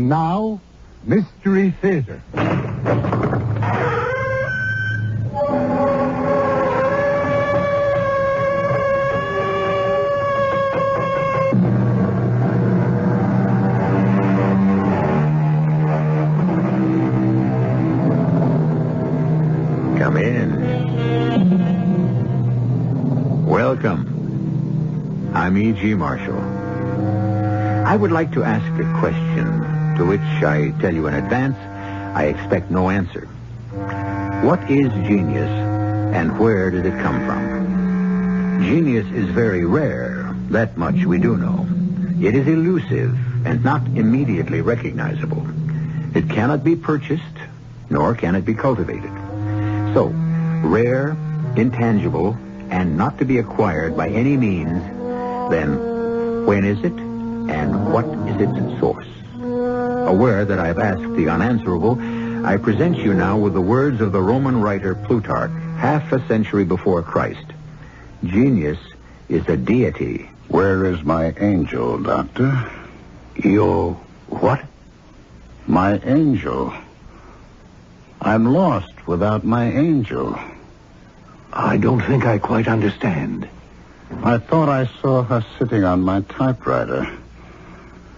Now, Mystery Theater. Come in. Welcome. I'm E.G. Marshall. I would like to ask a question to which I tell you in advance I expect no answer. What is genius and where did it come from? Genius is very rare. That much we do know. It is elusive and not immediately recognizable. It cannot be purchased, nor can it be cultivated. So, rare, intangible, and not to be acquired by any means, then when is it and what is its source? Aware that I've asked the unanswerable, I present you now with the words of the Roman writer Plutarch, half a century before Christ. Genius is a deity. Where is my angel, Doctor? Your what? My angel. I'm lost without my angel. I don't think I quite understand. I thought I saw her sitting on my typewriter.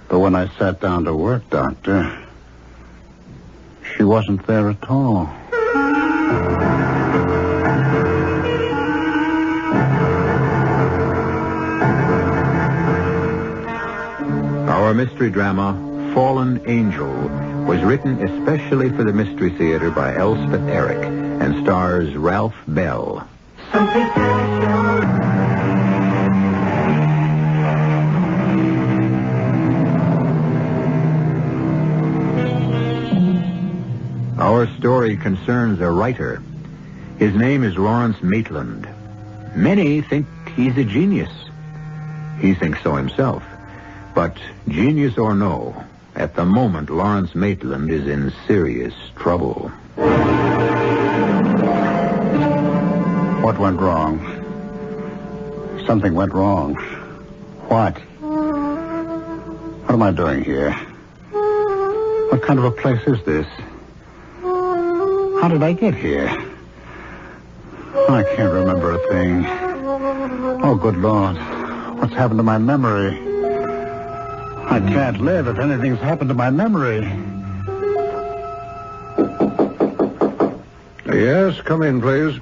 But when I sat down to work, Doctor, she wasn't there at all. Our mystery drama, Fallen Angel, was written especially for the Mystery Theater by Elspeth Eric and stars Ralph Bell. Something special. Our story concerns a writer. His name is Lawrence Maitland. Many think he's a genius. He thinks so himself. But genius or no, at the moment Lawrence Maitland is in serious trouble. What went wrong? Something went wrong. What? What am I doing here? What kind of a place is this? How did I get here? I can't remember a thing. Oh, good Lord. What's happened to my memory? I can't live if anything's happened to my memory. Yes, come in, please.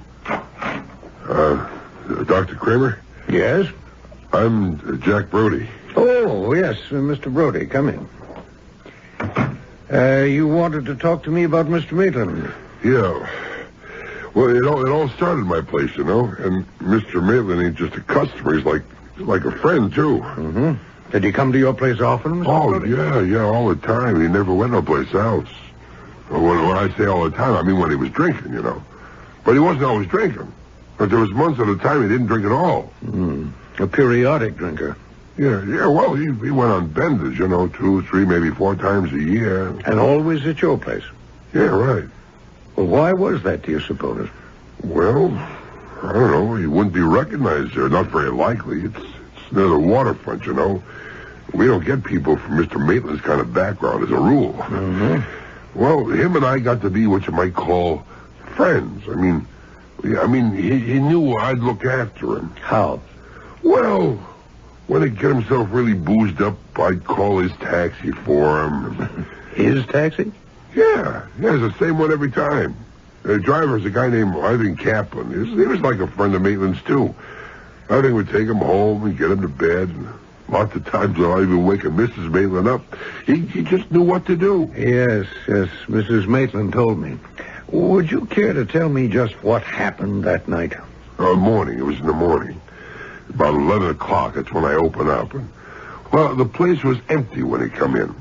Dr. Kramer? Yes? I'm Jack Brody. Oh, yes, Mr. Brody, come in. You wanted to talk to me about Mr. Maitland? Yeah. Well, it all started at my place, you know, and Mr. Maitland ain't just a customer. He's like a friend, too. Mm-hmm. Did he come to your place often, Mr. Brody? Yeah, all the time. He never went no place else. When I say all the time, I mean when he was drinking, you know. But he wasn't always drinking. But there was months at a time he didn't drink at all. A periodic drinker. Yeah, well, he went on benders, you know, 2, 3, maybe 4 times a year. And always at your place? Yeah, right. Well, why was that, do you suppose? Well, I don't know. He wouldn't be recognized there. Not very likely. It's near the waterfront, you know. We don't get people from Mr. Maitland's kind of background as a rule. Mm-hmm. Well, him and I got to be what you might call friends. I mean, he knew I'd look after him. How? Well, when he'd get himself really boozed up, I'd call his taxi for him. His taxi? Yeah, it's the same one every time. The driver's a guy named Ivan Kaplan. He was like a friend of Maitland's, too. Ivan would take him home and get him to bed. And lots of times without even waking Mrs. Maitland up, he just knew what to do. Yes, Mrs. Maitland told me. Would you care to tell me just what happened that night? Morning. It was in the morning. About 11 o'clock, that's when I opened up. And, well, the place was empty when he come in.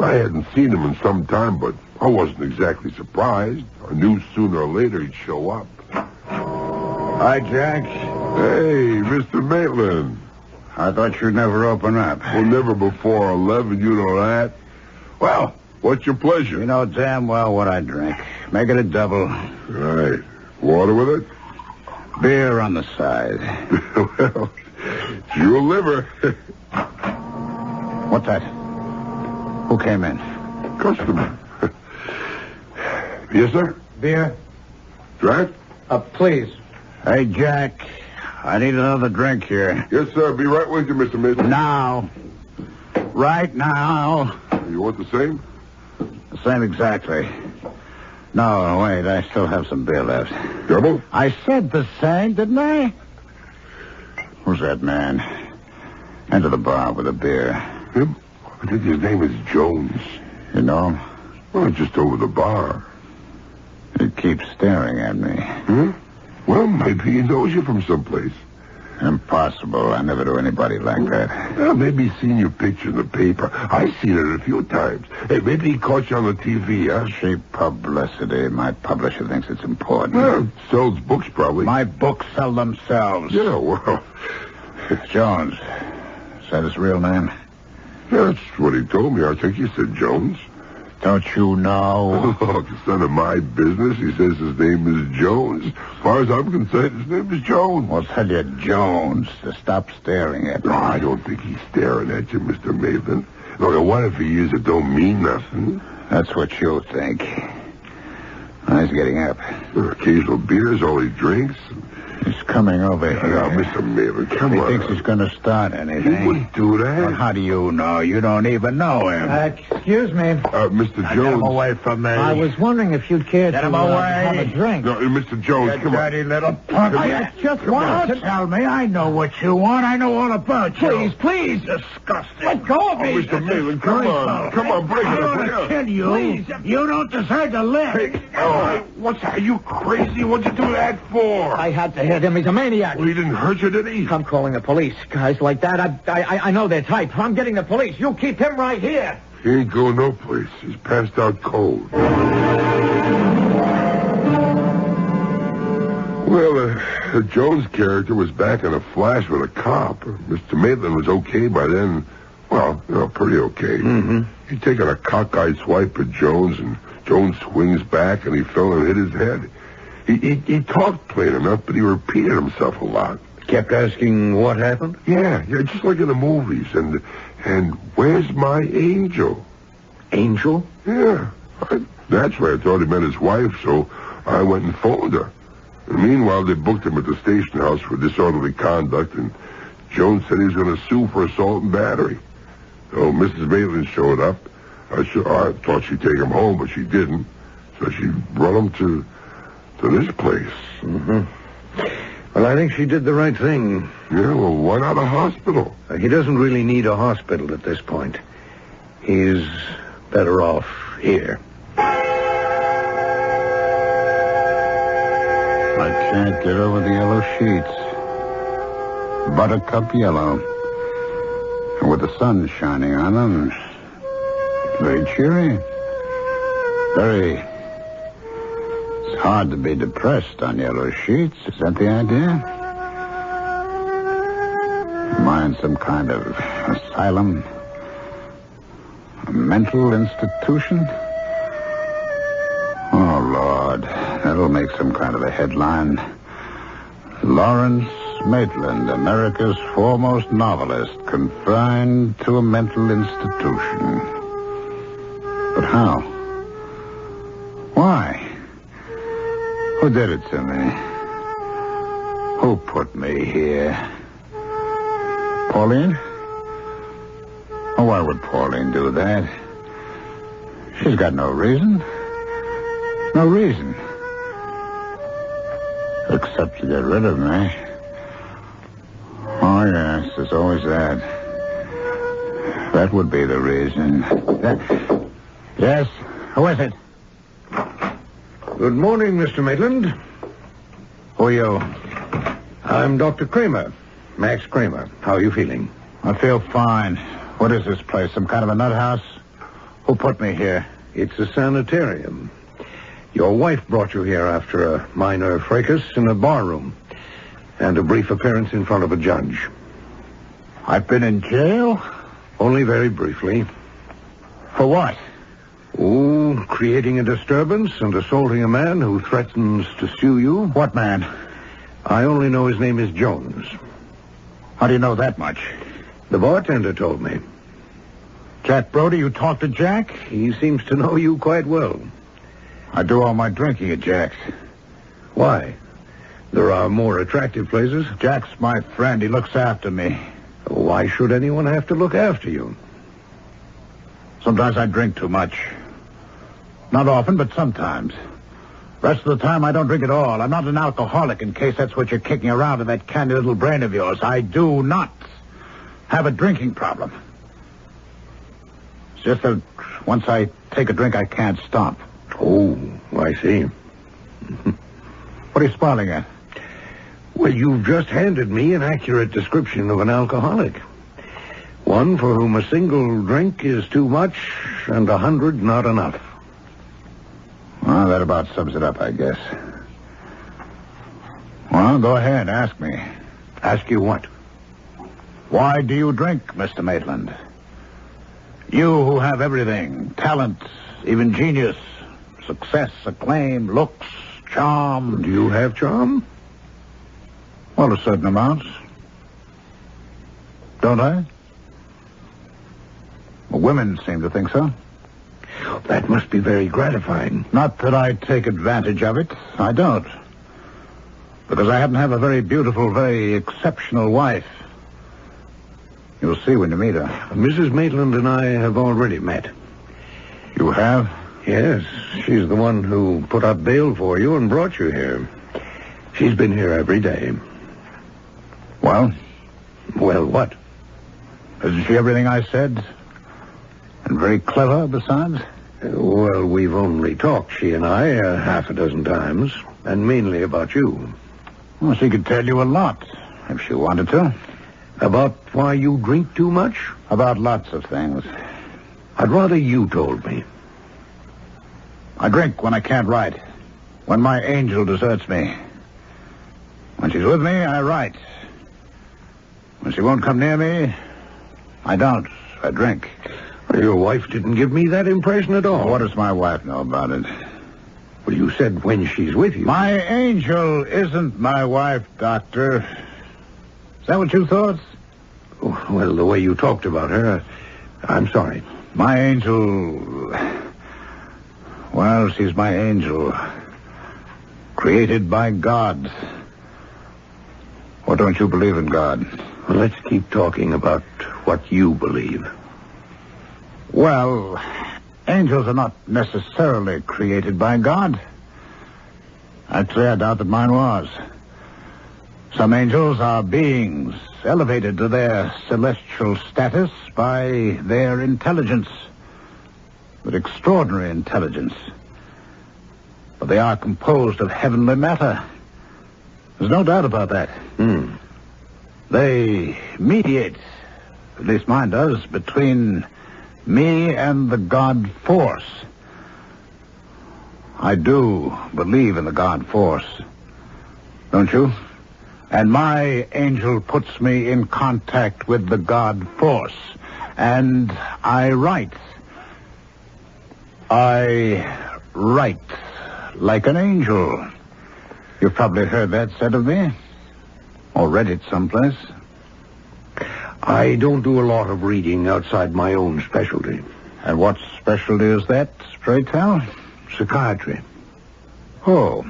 I hadn't seen him in some time, but I wasn't exactly surprised. I knew sooner or later he'd show up. Hi, Jack. Hey, Mr. Maitland. I thought you'd never open up. Well, never before 11, you know that. Well, what's your pleasure? You know damn well what I drink. Make it a double. Right. Water with it? Beer on the side. Well, it's your liver. What's that? Who came in? customer. Yes, sir? Beer? Draft? Please. Hey, Jack. I need another drink here. Yes, sir. Be right with you, Mr. Mason. Now. Right now. You want the same? The same exactly. No, wait. I still have some beer left. Double? I said the same, didn't I? Who's that man? Enter the bar with a beer. Him? I think his name is Jones. You know him? Well, just over the bar. He keeps staring at me. Huh? Well, maybe he knows you from someplace. Impossible. I never do anybody like that. Well, maybe he's seen your picture in the paper. I've seen it a few times. Hey, maybe he caught you on the TV, huh? Cheap publicity. My publisher thinks it's important. Well, sells books, probably. My books sell themselves. Yeah, well... Jones. Is that his real name? That's what he told me. I think he said Jones. Don't you know? Oh, it's none of my business. He says his name is Jones. As far as I'm concerned, his name is Jones. Well, tell you Jones to stop staring at me. No, I don't think he's staring at you, Mr. Maitland. Look, what if he is? It don't mean nothing. That's what you think. He's getting up. Occasional beer is all he drinks. He's coming over here. Now, Mr. Maitland, come on. He thinks he's going to start anything. He wouldn't do that. Well, how do you know? You don't even know him. Excuse me. Mr. Now, Jones. get him away from me. I was wondering if you'd care Get to him away. have a drink. No, Mr. Jones, You come on. dirty little punk. I just wanted to... Tell me. I know what you want. I know all about you. Please. Disgusting. Let go of me. Oh, Mr. Maitland, come on. Come on, break it I'm up. going to kill you. Please. You don't deserve to live. Hey, what's that? Are you crazy? What'd you do that for? I had to hit him. He's a maniac. Well, he didn't hurt you, did he? I'm calling the police. Guys like that, I know their type. I'm getting the police. You keep him right here. He ain't going no place. He's passed out cold. Well, the Jones character was back in a flash with a cop. Mr. Maitland was okay by then. Well, pretty okay. Mm-hmm. He'd taken a cockeyed swipe at Jones, and Jones swings back, and he fell and hit his head. He talked plain enough, but he repeated himself a lot. Kept asking what happened? Yeah, just like in the movies. And where's my angel? Angel? Yeah. Naturally, I thought he meant his wife, so I went and phoned her. And meanwhile, they booked him at the station house for disorderly conduct, and Jones said he was going to sue for assault and battery. So Mrs. Maitland showed up. I thought she'd take him home, but she didn't. So she brought him to this place. Mm-hmm. Well, I think she did the right thing. Yeah, well, why not a hospital? He doesn't really need a hospital at this point. He's better off here. I can't get over the yellow sheets. Buttercup yellow. And with the sun shining on them, very cheery. Very... It's hard to be depressed on yellow sheets. Is that the idea? Am I in some kind of asylum? A mental institution? Oh, Lord. That'll make some kind of a headline. Lawrence Maitland, America's foremost novelist, confined to a mental institution. But how? Why? Who did it to me? Who put me here? Pauline? Oh, why would Pauline do that? She's got no reason. No reason. Except to get rid of me. Oh, yes, there's always that. That would be the reason. Yes? Who is it? Good morning, Mr. Maitland. Who are you? I'm Dr. Kramer. Max Kramer. How are you feeling? I feel fine. What is this place? Some kind of a nut house? Who put me here? It's a sanitarium. Your wife brought you here after a minor fracas in a barroom and a brief appearance in front of a judge. I've been in jail? Only very briefly. For what? Oh, creating a disturbance and assaulting a man who threatens to sue you. What man? I only know his name is Jones. How do you know that much? The bartender told me. Jack Brody, you talk to Jack? He seems to know you quite well. I do all my drinking at Jack's. Why? There are more attractive places. Jack's my friend. He looks after me. Why should anyone have to look after you? Sometimes I drink too much. Not often, but sometimes. Rest of the time, I don't drink at all. I'm not an alcoholic, in case that's what you're kicking around in that candy little brain of yours. I do not have a drinking problem. It's just that once I take a drink, I can't stop. Oh, I see. What are you smiling at? Well, you've just handed me an accurate description of an alcoholic. One for whom a single drink is too much and 100 not enough. Well, that about sums it up, I guess. Well, go ahead, ask me. Ask you what? Why do you drink, Mr. Maitland? You who have everything, talent, even genius, success, acclaim, looks, charm. Do you have charm? Well, a certain amount. Don't I? Well, women seem to think so. That must be very gratifying. Not that I take advantage of it. I don't. Because I happen to have a very beautiful, very exceptional wife. You'll see when you meet her. Mrs. Maitland and I have already met. You have? Yes. She's the one who put up bail for you and brought you here. She's been here every day. Well? Well, what? Isn't she everything I said? And very clever, besides? Well, we've only talked, she and I, half a dozen times, and mainly about you. Well, she could tell you a lot, if she wanted to. About why you drink too much? About lots of things. I'd rather you told me. I drink when I can't write. When my angel deserts me. When she's with me, I write. When she won't come near me, I don't. I drink. Your wife didn't give me that impression at all. What does my wife know about it? Well, you said when she's with you. My angel isn't my wife, Doctor. Is that what you thought? Well, the way you talked about her, I'm sorry. My angel... Well, she's my angel. Created by God. Or don't you believe in God? Well, let's keep talking about what you believe. Well, angels are not necessarily created by God. Actually, I doubt that mine was. Some angels are beings elevated to their celestial status by their intelligence. With extraordinary intelligence. But they are composed of heavenly matter. There's no doubt about that. They mediate, at least mine does, between me and the God force. I do believe in the God force. Don't you? And my angel puts me in contact with the God force. And I write. I write like an angel. You've probably heard that said of me. Or read it someplace. I don't do a lot of reading outside my own specialty. And what specialty is that, pray tell? Psychiatry. Oh.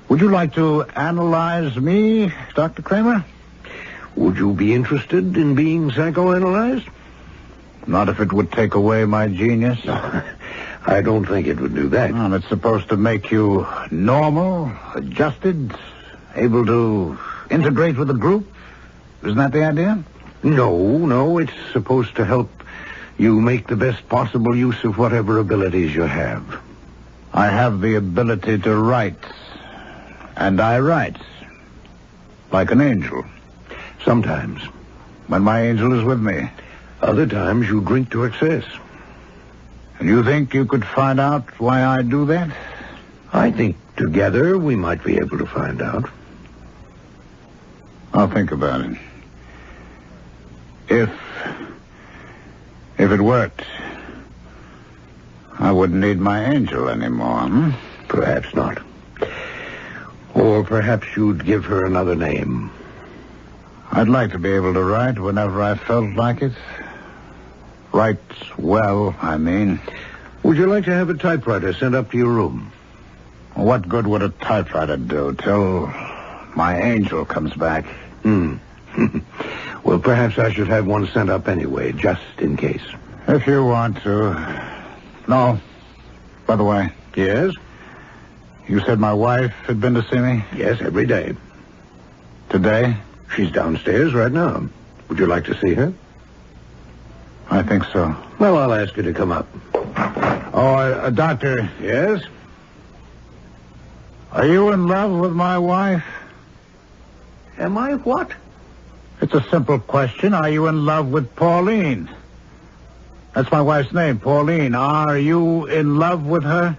Would you like to analyze me, Dr. Kramer? Would you be interested in being psychoanalyzed? Not if it would take away my genius. I don't think it would do that. Well, it's supposed to make you normal, adjusted, able to integrate with the group. Isn't that the idea? No, it's supposed to help you make the best possible use of whatever abilities you have. I have the ability to write. And I write. Like an angel. Sometimes. When my angel is with me. Other times you drink to excess. And you think you could find out why I do that? I think together we might be able to find out. I'll think about it. If it worked, I wouldn't need my angel anymore, Perhaps not. Or perhaps you'd give her another name. I'd like to be able to write whenever I felt like it. Writes well, I mean. Would you like to have a typewriter sent up to your room? What good would a typewriter do till my angel comes back? Well, perhaps I should have one sent up anyway, just in case. If you want to. No. By the way. Yes? You said my wife had been to see me? Yes, every day. Today? She's downstairs right now. Would you like to see her? I think so. Well, I'll ask her to come up. Oh, doctor. Yes? Are you in love with my wife? Am I what? It's a simple question. Are you in love with Pauline? That's my wife's name, Pauline. Are you in love with her?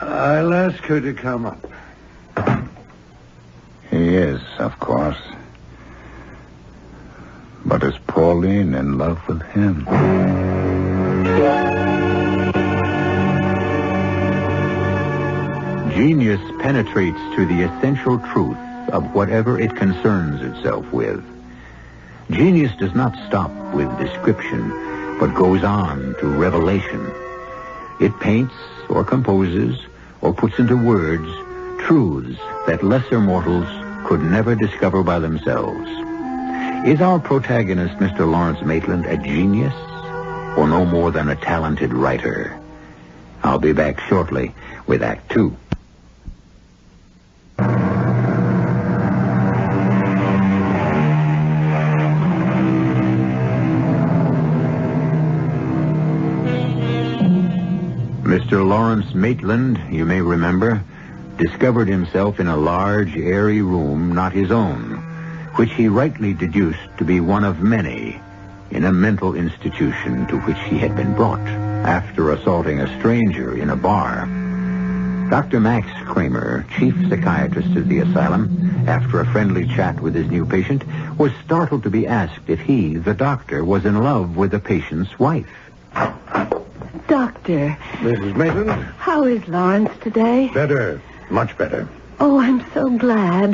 I'll ask her to come up. He is, of course. But is Pauline in love with him? Genius penetrates to the essential truth of whatever it concerns itself with. Genius does not stop with description, but goes on to revelation. It paints or composes or puts into words truths that lesser mortals could never discover by themselves. Is our protagonist, Mr. Lawrence Maitland, a genius or no more than a talented writer? I'll be back shortly with Act Two. Mr. Lawrence Maitland, you may remember, discovered himself in a large, airy room not his own, which he rightly deduced to be one of many in a mental institution to which he had been brought after assaulting a stranger in a bar. Dr. Max Kramer, chief psychiatrist of the asylum, after a friendly chat with his new patient, was startled to be asked if he, the doctor, was in love with the patient's wife. Doctor. Mrs. Maitland? How is Lawrence today? Better. Much better. Oh, I'm so glad.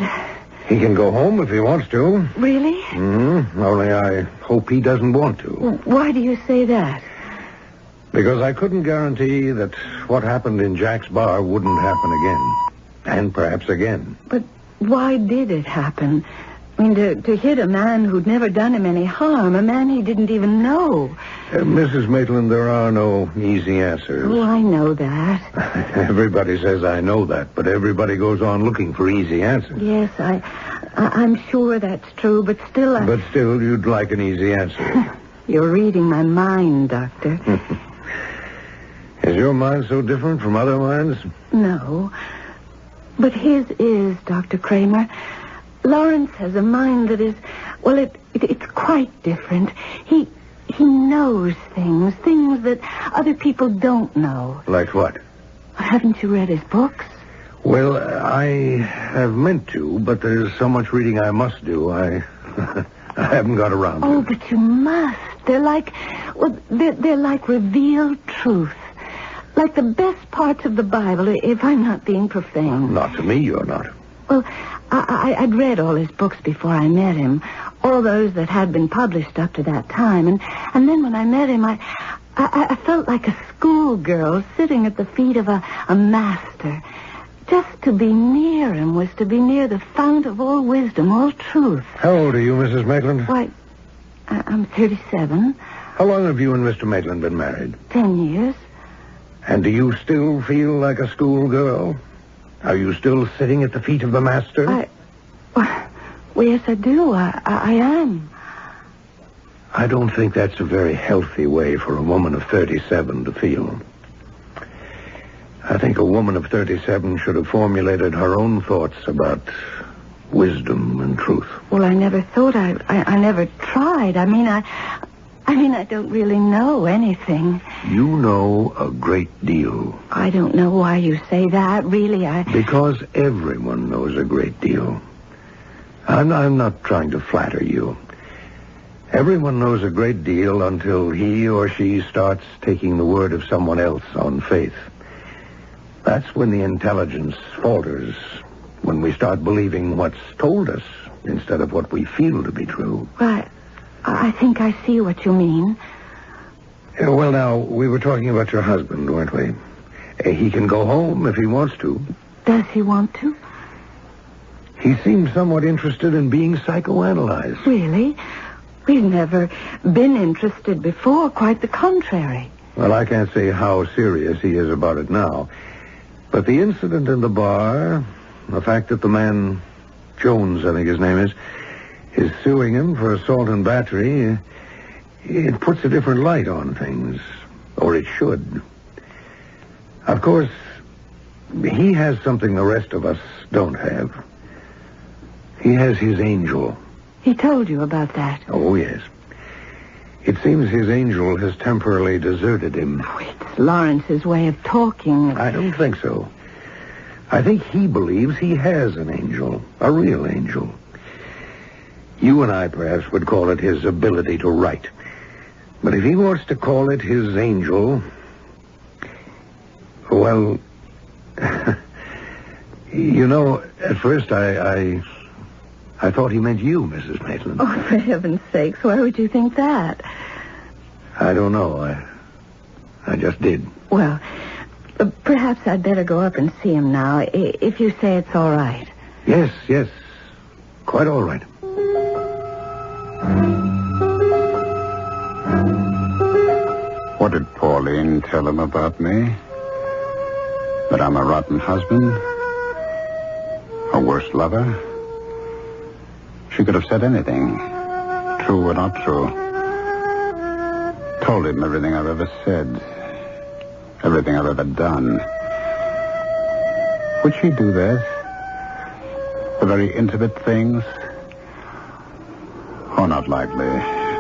He can go home if he wants to. Really? Only I hope he doesn't want to. Why do you say that? Because I couldn't guarantee that what happened in Jack's bar wouldn't happen again. And perhaps again. But why did it happen? I mean, to hit a man who'd never done him any harm, a man he didn't even know. Mrs. Maitland, there are no easy answers. Oh, I know that. Everybody says I know that, but everybody goes on looking for easy answers. Yes, I'm sure that's true, but still But still, you'd like an easy answer. You're reading my mind, Doctor. Is your mind so different from other minds? No. But his is, Dr. Kramer. Lawrence has a mind that is, well, it's quite different. He knows things that other people don't know. Like what? Haven't you read his books? Well, I have meant to, but there's so much reading I must do. I haven't got around to it. Oh, but you must. They're like revealed truth. Like the best parts of the Bible, if I'm not being profane. Not to me, you're not. Well, I'd read all his books before I met him, all those that had been published up to that time, and then when I met him, I felt like a schoolgirl sitting at the feet of a master. Just to be near him was to be near the fount of all wisdom, all truth. How old are you, Mrs. Maitland? Why, I'm 37. How long have you and Mr. Maitland been married? 10 years. And do you still feel like a schoolgirl? Are you still sitting at the feet of the master? Well, yes, I do. I am. I don't think that's a very healthy way for a woman of 37 to feel. I think a woman of 37 should have formulated her own thoughts about wisdom and truth. Well, I never thought I never tried. I mean, I don't really know anything. You know a great deal. I don't know why you say that. Really, Because everyone knows a great deal. I'm not trying to flatter you. Everyone knows a great deal until he or she starts taking the word of someone else on faith. That's when the intelligence falters, when we start believing what's told us instead of what we feel to be true. Right. I think I see what you mean. Well, now, we were talking about your husband, weren't we? He can go home if he wants to. Does he want to? He seems somewhat interested in being psychoanalyzed. Really? We've never been interested before. Quite the contrary. Well, I can't say how serious he is about it now. But the incident in the bar, the fact that the man, Jones, I think his name is suing him for assault and battery, it puts a different light on things. Or it should. Of course, he has something the rest of us don't have. He has his angel. He told you about that? Oh, yes. It seems his angel has temporarily deserted him. Oh, it's Lawrence's way of talking. I don't think so. I think he believes he has an angel, a real angel. You and I perhaps would call it his ability to write. But if he wants to call it his angel, well, you know, at first I thought he meant you, Mrs. Maitland. Oh, for heaven's sakes, why would you think that? I don't know. I just did. Well, perhaps I'd better go up and see him now, if you say it's all right. Yes. Quite all right. What did Pauline tell him about me? That I'm a rotten husband? A worse lover? She could have said anything, true or not true. Told him everything I've ever said, everything I've ever done. Would she do that? The very intimate things? Oh, not likely.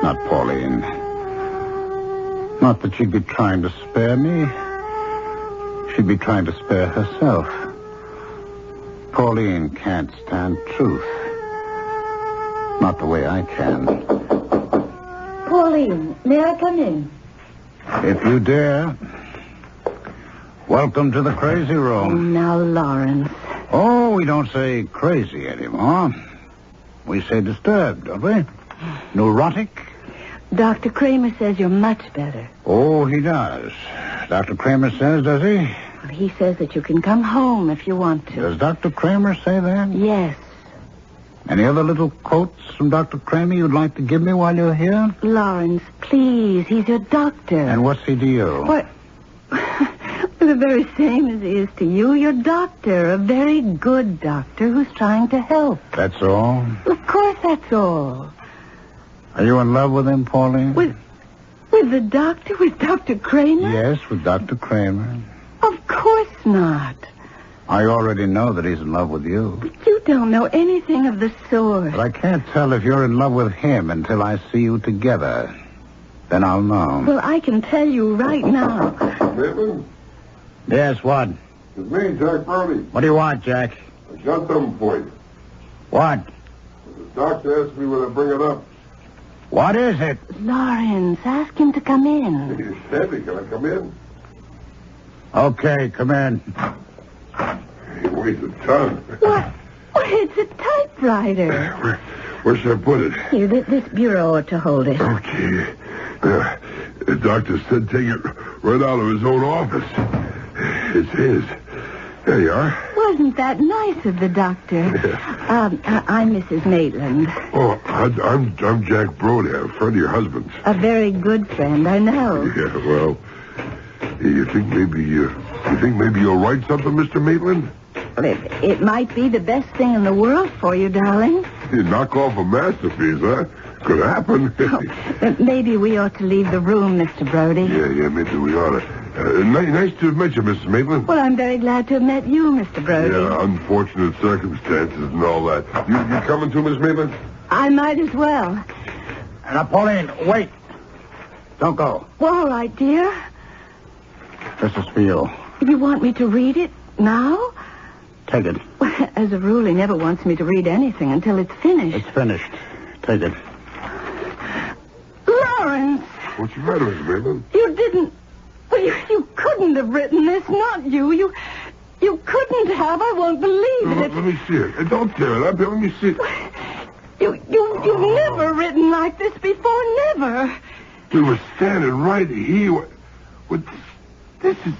Not Pauline. Not that she'd be trying to spare me. She'd be trying to spare herself. Pauline can't stand truth. Not the way I can. Pauline, may I come in? If you dare. Welcome to the crazy Oh, room. now, Lawrence. Oh, we don't say crazy anymore. We say disturbed, don't we? Neurotic? Dr. Kramer says you're much better. Oh, he does. Dr. Kramer says, does he? Well, he says that you can come home if you want to. Does Dr. Kramer say that? Yes. Any other little quotes from Dr. Kramer you'd like to give me while you're here? Lawrence, please. He's your doctor. And what's he to you? What? The very same as he is to you. Your doctor. A very good doctor who's trying to help. That's all? Of course that's all. Are you in love with him, Pauline? With the doctor? With Dr. Kramer? Yes, with Dr. Kramer. Of course not. I already know that he's in love with you. But you don't know anything of the sort. But I can't tell if you're in love with him until I see you together. Then I'll know. Well, I can tell you right now. Maitland? Yes, what? It's me, Jack Brody. What do you want, Jack? I got something for you. What? The doctor asked me whether to bring it up. What is it? Lawrence, ask him to come in. He's heavy. Can I come in? Okay, come in. He weighs a ton. What? Well, it's a typewriter. Where should I put it? Here, this bureau ought to hold it. Okay. The doctor said take it right out of his own office. It's his. There you are. Wasn't that nice of the doctor? I'm Mrs. Maitland. Oh, I'm Jack Brody, a friend of your husband's. A very good friend, I know. Yeah, well, you think maybe you'll write something, Mr. Maitland? Well, it might be the best thing in the world for you, darling. You knock off a masterpiece, huh? Could happen. Maybe we ought to leave the room, Mr. Brody. Yeah, maybe we ought to. Nice to have met you, Mrs. Maitland. Well, I'm very glad to have met you, Mr. Brody. Yeah, unfortunate circumstances and all that. You coming too, Miss Maitland? I might as well. Now, Pauline, wait. Don't go. Well, all right, dear. This is for you. You want me to read it now? Take it. Well, as a rule, he never wants me to read anything until it's finished. It's finished. Take it. Lawrence! What's the matter, Miss Maitland? You didn't... Well, you couldn't have written this, not you. You couldn't have. I won't believe it. Let me see it. Don't tear it up. Let me see it. You've never written like this before, never. We were standing right here. This is...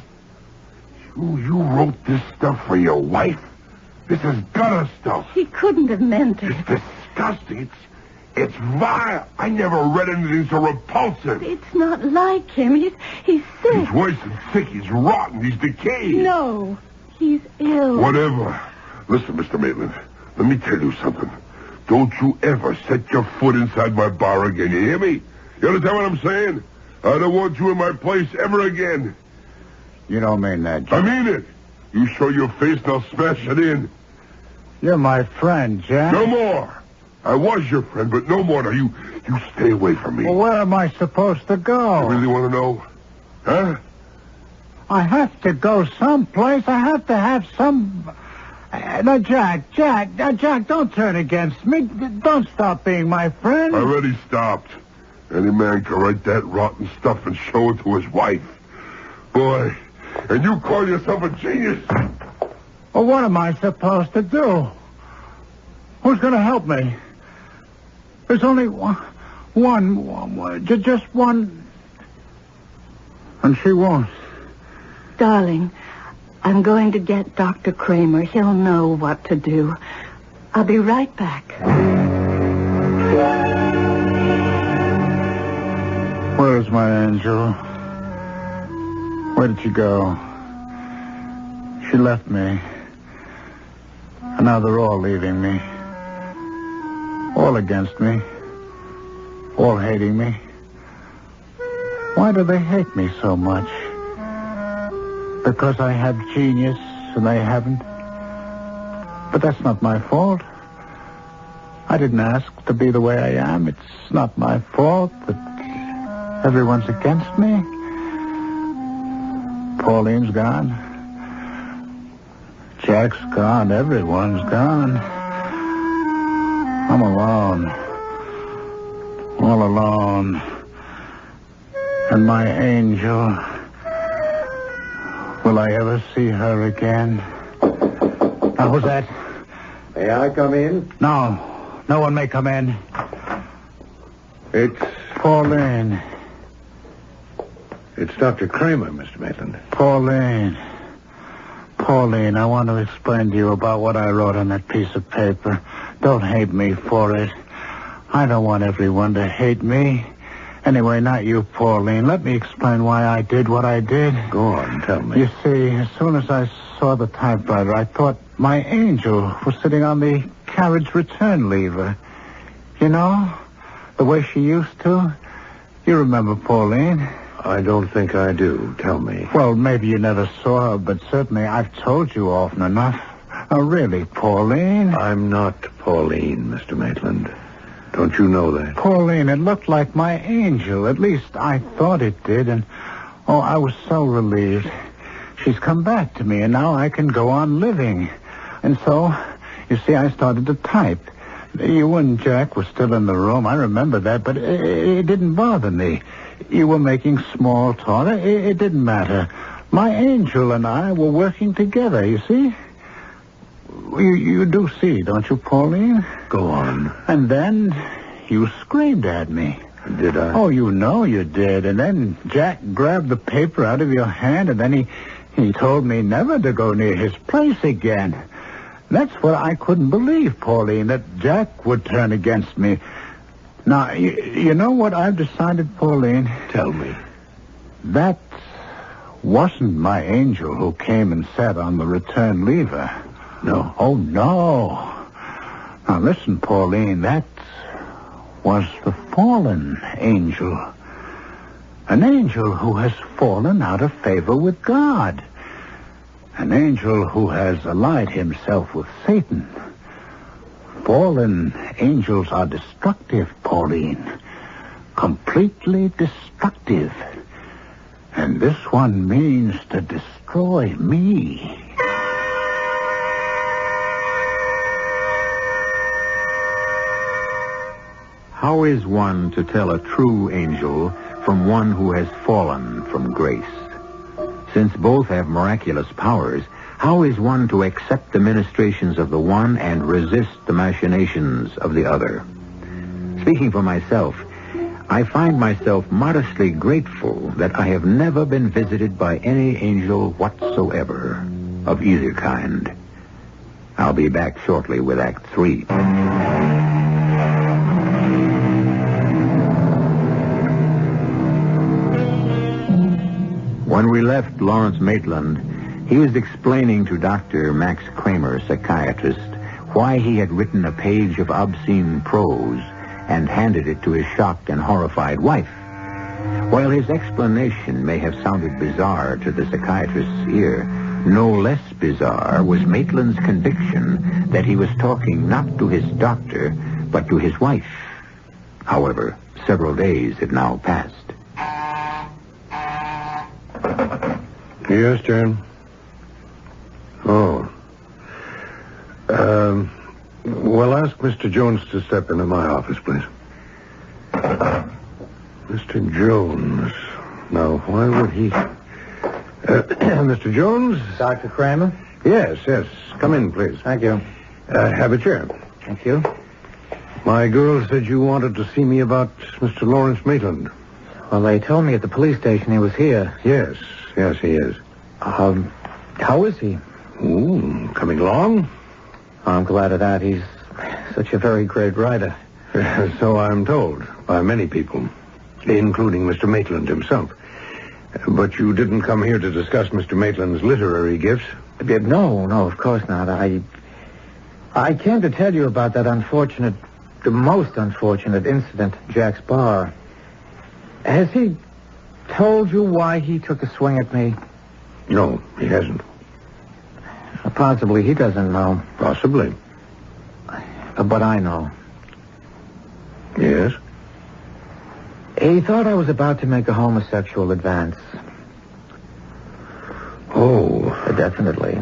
You wrote this stuff for your wife? This is gutter stuff. He couldn't have meant it. It's disgusting. It's vile. I never read anything so repulsive. It's not like him. He's sick. He's worse than sick. He's rotten. He's decayed. No, he's ill. Whatever. Listen, Mr. Maitland, let me tell you something. Don't you ever set your foot inside my bar again. You hear me? You understand what I'm saying? I don't want you in my place ever again. You don't mean that, Jack. I mean it. You show your face and I'll smash it in. You're my friend, Jack. No more. I was your friend, but no more. Now, you stay away from me. Well, where am I supposed to go? You really want to know? Huh? I have to go someplace. I have to have some... No, Jack, don't turn against me. Don't stop being my friend. I already stopped. Any man can write that rotten stuff and show it to his wife. Boy, and you call yourself a genius? Well, what am I supposed to do? Who's going to help me? There's only just one. And she won't. Darling, I'm going to get Dr. Kramer. He'll know what to do. I'll be right back. Where's my angel? Where did she go? She left me. And now they're all leaving me. All against me. All hating me. Why do they hate me so much? Because I have genius and they haven't? But that's not my fault. I didn't ask to be the way I am. It's not my fault that everyone's against me. Pauline's gone. Jack's gone. Everyone's gone. I'm alone. All alone. And my angel... Will I ever see her again? Now, who's that? May I come in? No. No one may come in. It's Pauline. It's Dr. Kramer, Mr. Maitland. Pauline, I want to explain to you about what I wrote on that piece of paper. Don't hate me for it. I don't want everyone to hate me. Anyway, not you, Pauline. Let me explain why I did what I did. Go on, tell me. You see, as soon as I saw the typewriter, I thought my angel was sitting on the carriage return lever. You know, the way she used to. You remember Pauline? I don't think I do. Tell me. Well, maybe you never saw her, but certainly I've told you often enough. Oh, really, Pauline? I'm not Pauline, Mr. Maitland. Don't you know that? Pauline, it looked like my angel. At least I thought it did, and... Oh, I was so relieved. She's come back to me, and now I can go on living. And so, you see, I started to type. You and Jack were still in the room. I remember that, but it didn't bother me. You were making small talk. It didn't matter. My angel and I were working together, you see? You do see, don't you, Pauline? Go on. And then you screamed at me. Did I? Oh, you know you did. And then Jack grabbed the paper out of your hand, and then he told me never to go near his place again. That's what I couldn't believe, Pauline, that Jack would turn against me. Now, you know what I've decided, Pauline? Tell me. That wasn't my angel who came and sat on the return lever. No. Oh, no. Now, listen, Pauline, that was the fallen angel. An angel who has fallen out of favor with God. An angel who has allied himself with Satan. Fallen angels are destructive, Pauline. Completely destructive. And this one means to destroy me. How is one to tell a true angel from one who has fallen from grace? Since both have miraculous powers, how is one to accept the ministrations of the one and resist the machinations of the other? Speaking for myself, I find myself modestly grateful that I have never been visited by any angel whatsoever of either kind. I'll be back shortly with Act 3. When we left Lawrence Maitland, he was explaining to Dr. Max Kramer, psychiatrist, why he had written a page of obscene prose and handed it to his shocked and horrified wife. While his explanation may have sounded bizarre to the psychiatrist's ear, no less bizarre was Maitland's conviction that he was talking not to his doctor, but to his wife. However, several days had now passed. Yes, Jan? Oh. Well, ask Mr. Jones to step into my office, please. Mr. Jones. Now, why would he... Mr. Jones? Dr. Kramer? Yes. Come in, please. Thank you. Have a chair. Thank you. My girl said you wanted to see me about Mr. Lawrence Maitland. Well, they told me at the police station he was here. Yes, he is. How is he? Ooh, coming along? I'm glad of that. He's such a very great writer. So I'm told by many people, including Mr. Maitland himself. But you didn't come here to discuss Mr. Maitland's literary gifts? No, of course not. I came to tell you about that the most unfortunate incident at Jack's bar. Has he told you why he took a swing at me? No, he hasn't. Possibly he doesn't know. Possibly. But I know. Yes? He thought I was about to make a homosexual advance. Oh. Definitely.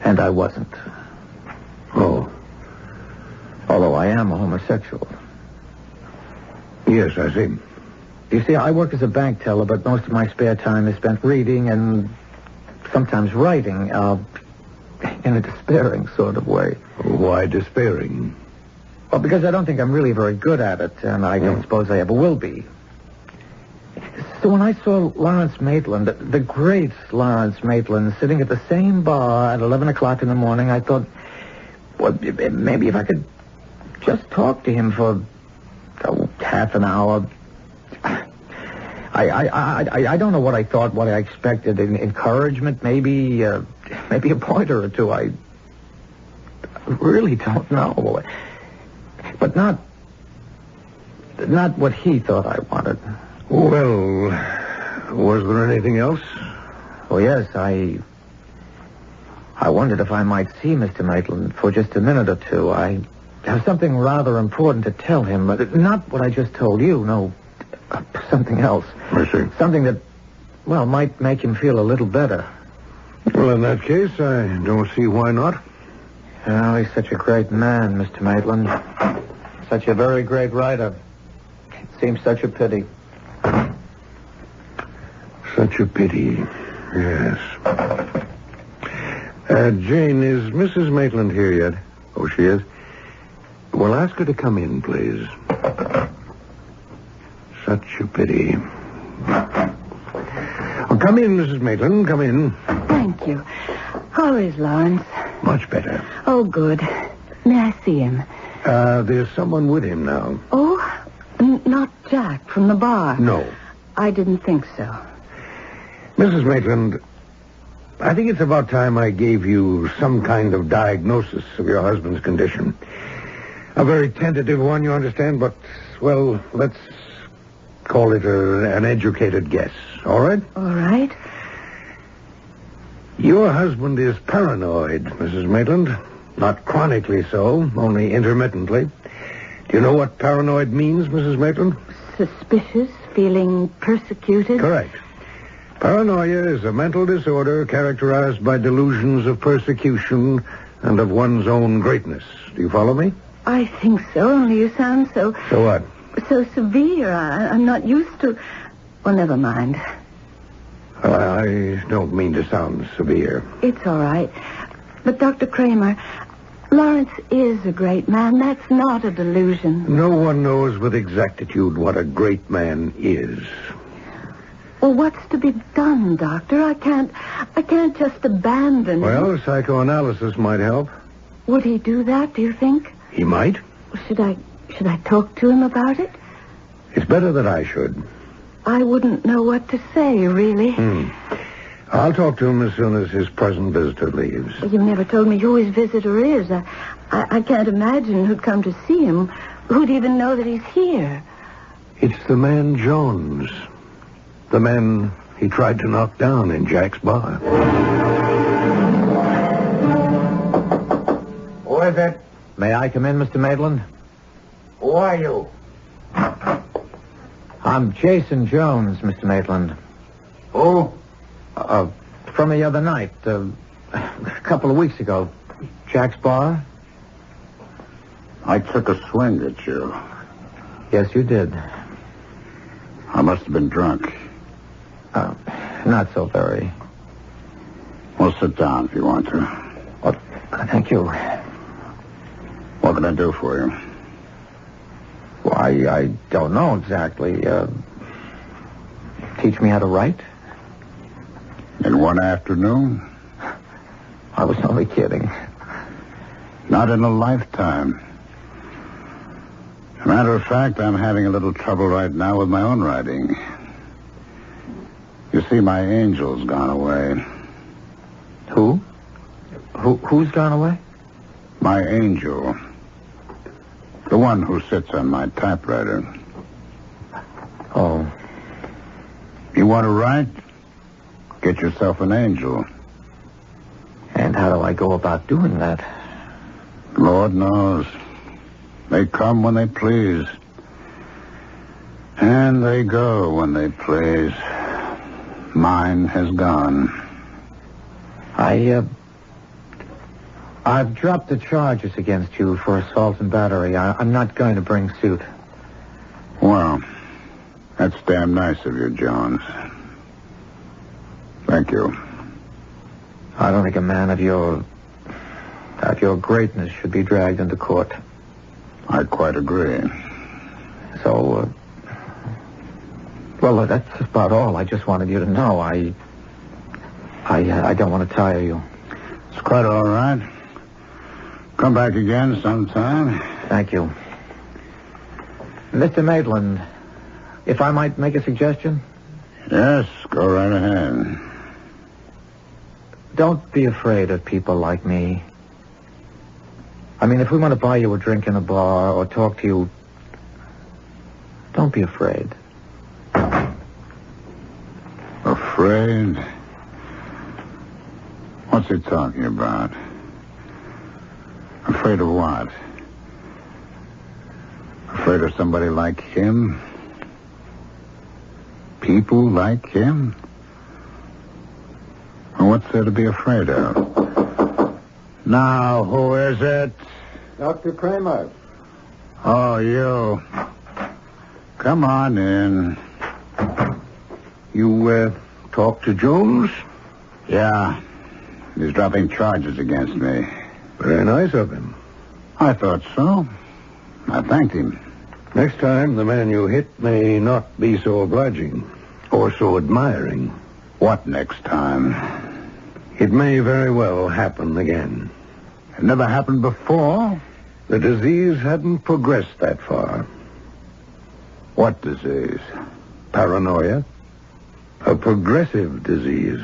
And I wasn't. Oh. Although I am a homosexual. Yes, I see. You see, I work as a bank teller, but most of my spare time is spent reading and sometimes writing, in a despairing sort of way. Why despairing? Well, because I don't think I'm really very good at it, and I don't suppose I ever will be. So when I saw Lawrence Maitland, the great Lawrence Maitland, sitting at the same bar at 11 o'clock in the morning, I thought, well, maybe if I could just talk to him for half an hour. I don't know what I thought, what I expected. Encouragement, maybe a pointer or two. I really don't know. But not what he thought I wanted. Well, was there anything else? Oh, yes, I wondered if I might see Mr. Maitland for just a minute or two. I have something rather important to tell him, but not what I just told you, no, something else. I see. Something that, well, might make him feel a little better. Well, in that case, I don't see why not. Oh, he's such a great man, Mr. Maitland. Such a very great writer. It seems such a pity. Such a pity, yes. Jane, is Mrs. Maitland here yet? Oh, she is? Well, ask her to come in, please. Such a pity. Well, come in, Mrs. Maitland, come in. Thank you. How is Lawrence? Much better. Oh, good. May I see him? There's someone with him now. Oh, not Jack from the bar. No. I didn't think so. Mrs. Maitland, I think it's about time I gave you some kind of diagnosis of your husband's condition. A very tentative one, you understand, but, well, let's call it an educated guess. All right? All right. Your husband is paranoid, Mrs. Maitland. Not chronically so, only intermittently. Do you know what paranoid means, Mrs. Maitland? Suspicious, feeling persecuted. Correct. Paranoia is a mental disorder characterized by delusions of persecution and of one's own greatness. Do you follow me? I think so, only you sound so... So what? So severe. I'm not used to... Well, never mind. I don't mean to sound severe. It's all right. But, Dr. Kramer, Lawrence is a great man. That's not a delusion. No one knows with exactitude what a great man is. Well, what's to be done, Doctor? I can't just abandon him. Well, psychoanalysis might help. Would he do that, do you think? He might. Should I talk to him about it? It's better that I should. I wouldn't know what to say, really. I'll talk to him as soon as his present visitor leaves. Well, you've never told me who his visitor is. I can't imagine who'd come to see him. Who'd even know that he's here? It's the man Jones. The man he tried to knock down in Jack's bar. Who is it? May I come in, Mr. Maitland? Who are you? I'm Jason Jones, Mr. Maitland. Who? From the other night, a couple of weeks ago. Jack's bar? I took a swing at you. Yes, you did. I must have been drunk. Not so very. Well, sit down if you want to. Oh, thank you. What can I do for you? Well, I don't know exactly. Teach me how to write? In one afternoon? I was only kidding. Not in a lifetime. As a matter of fact, I'm having a little trouble right now with my own writing. You see, my angel's gone away. Who? Who's gone away? My angel. The one who sits on my typewriter. Oh. You want to write? Get yourself an angel. And how do I go about doing that? Lord knows. They come when they please. And they go when they please. Mine has gone. I've dropped the charges against you for assault and battery. I'm not going to bring suit. Well, that's damn nice of you, Jones. Thank you. I don't think a man of your greatness should be dragged into court. I quite agree. So, well, that's about all. I just wanted you to know. I don't want to tire you. It's quite all right. Come back again sometime. Thank you. Mr. Maitland, if I might make a suggestion? Yes, go right ahead. Don't be afraid of people like me. I mean, if we want to buy you a drink in a bar or talk to you, don't be afraid. Afraid? What's he talking about? Afraid of what? Afraid of somebody like him? People like him? Well, what's there to be afraid of? Now, who is it? Dr. Kramer. Oh, you. Come on in. You, talked to Jones? Yeah. He's dropping charges against me. Very nice of him. I thought so. I thanked him. Next time, the man you hit may not be so obliging or so admiring. What next time? It may very well happen again. It never happened before. The disease hadn't progressed that far. What disease? Paranoia. A progressive disease.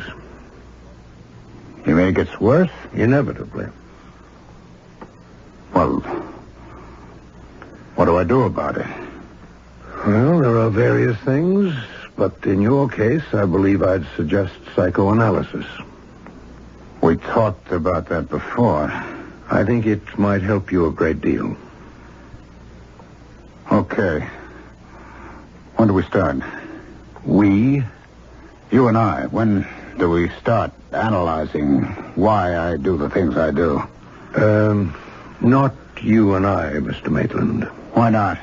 You mean it gets worse? Inevitably. Well, what do I do about it? Well, there are various things, but in your case, I believe I'd suggest psychoanalysis. We talked about that before. I think it might help you a great deal. Okay. When do we start? We? You and I. When do we start analyzing why I do the things I do? Not you and I, Mr. Maitland. Why not?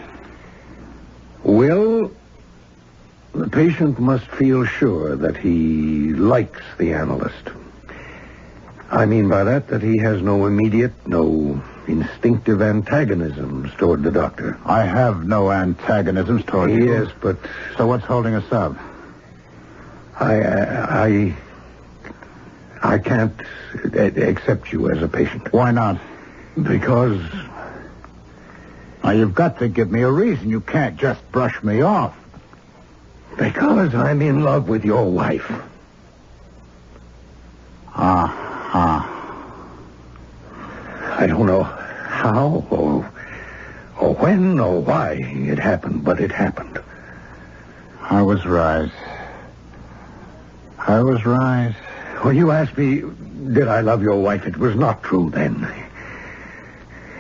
Well, the patient must feel sure that he likes the analyst. I mean by that he has no immediate, no instinctive antagonisms toward the doctor. I have no antagonisms toward you. Yes, but... So what's holding us up? I can't accept you as a patient. Why not? Because... Now, you've got to give me a reason. You can't just brush me off. Because I'm in love with your wife. I don't know how or when or why it happened, but it happened. I was right. When you asked me, did I love your wife, it was not true then.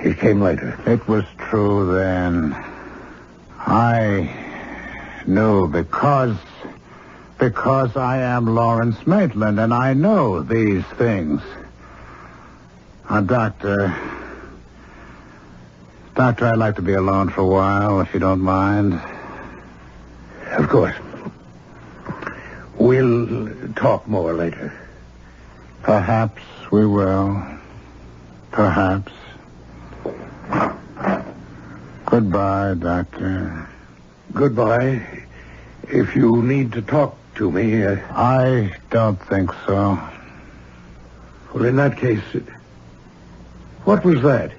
It came later. It was true then. I knew because I am Lawrence Maitland, and I know these things. Doctor, I'd like to be alone for a while, if you don't mind. Of course. We'll talk more later. Perhaps we will. Perhaps. Goodbye, Doctor. Goodbye. If you need to talk to me... I don't think so. Well, in that case... What was that?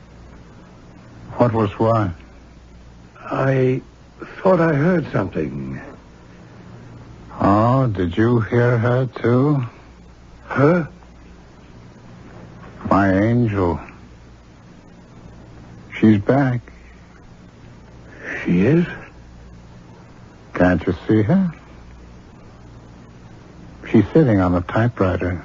What was what? I thought I heard something. Oh, did you hear her, too? Her? My angel. She's back. She is? Can't you see her? She's sitting on the typewriter.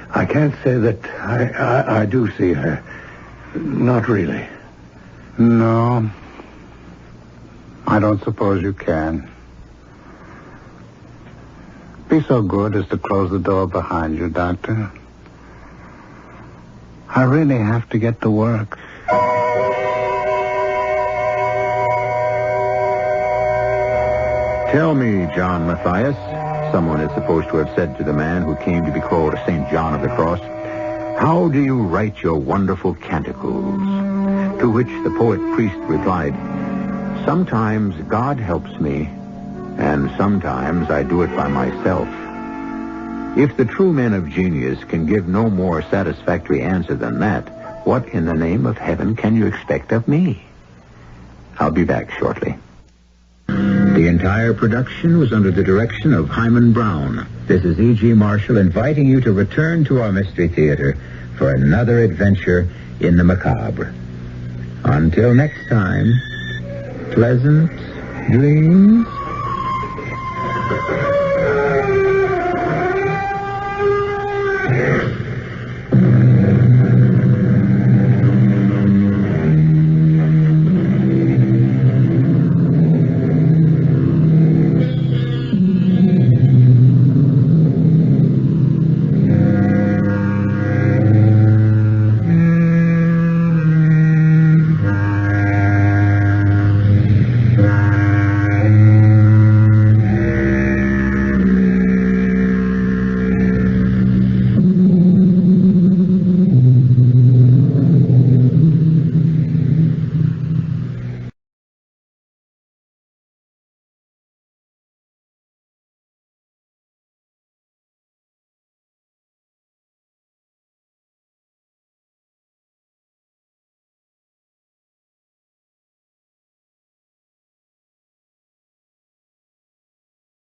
I can't say that I do see her. Not really. No. I don't suppose you can. Be so good as to close the door behind you, Doctor. I really have to get to work. Tell me, John Matthias, someone is supposed to have said to the man who came to be called St. John of the Cross, how do you write your wonderful canticles? To which the poet priest replied, sometimes God helps me, and sometimes I do it by myself. If the true men of genius can give no more satisfactory answer than that, what in the name of heaven can you expect of me? I'll be back shortly. The entire production was under the direction of Himan Brown. This is E.G. Marshall inviting you to return to our Mystery Theater for another adventure in the macabre. Until next time, pleasant dreams.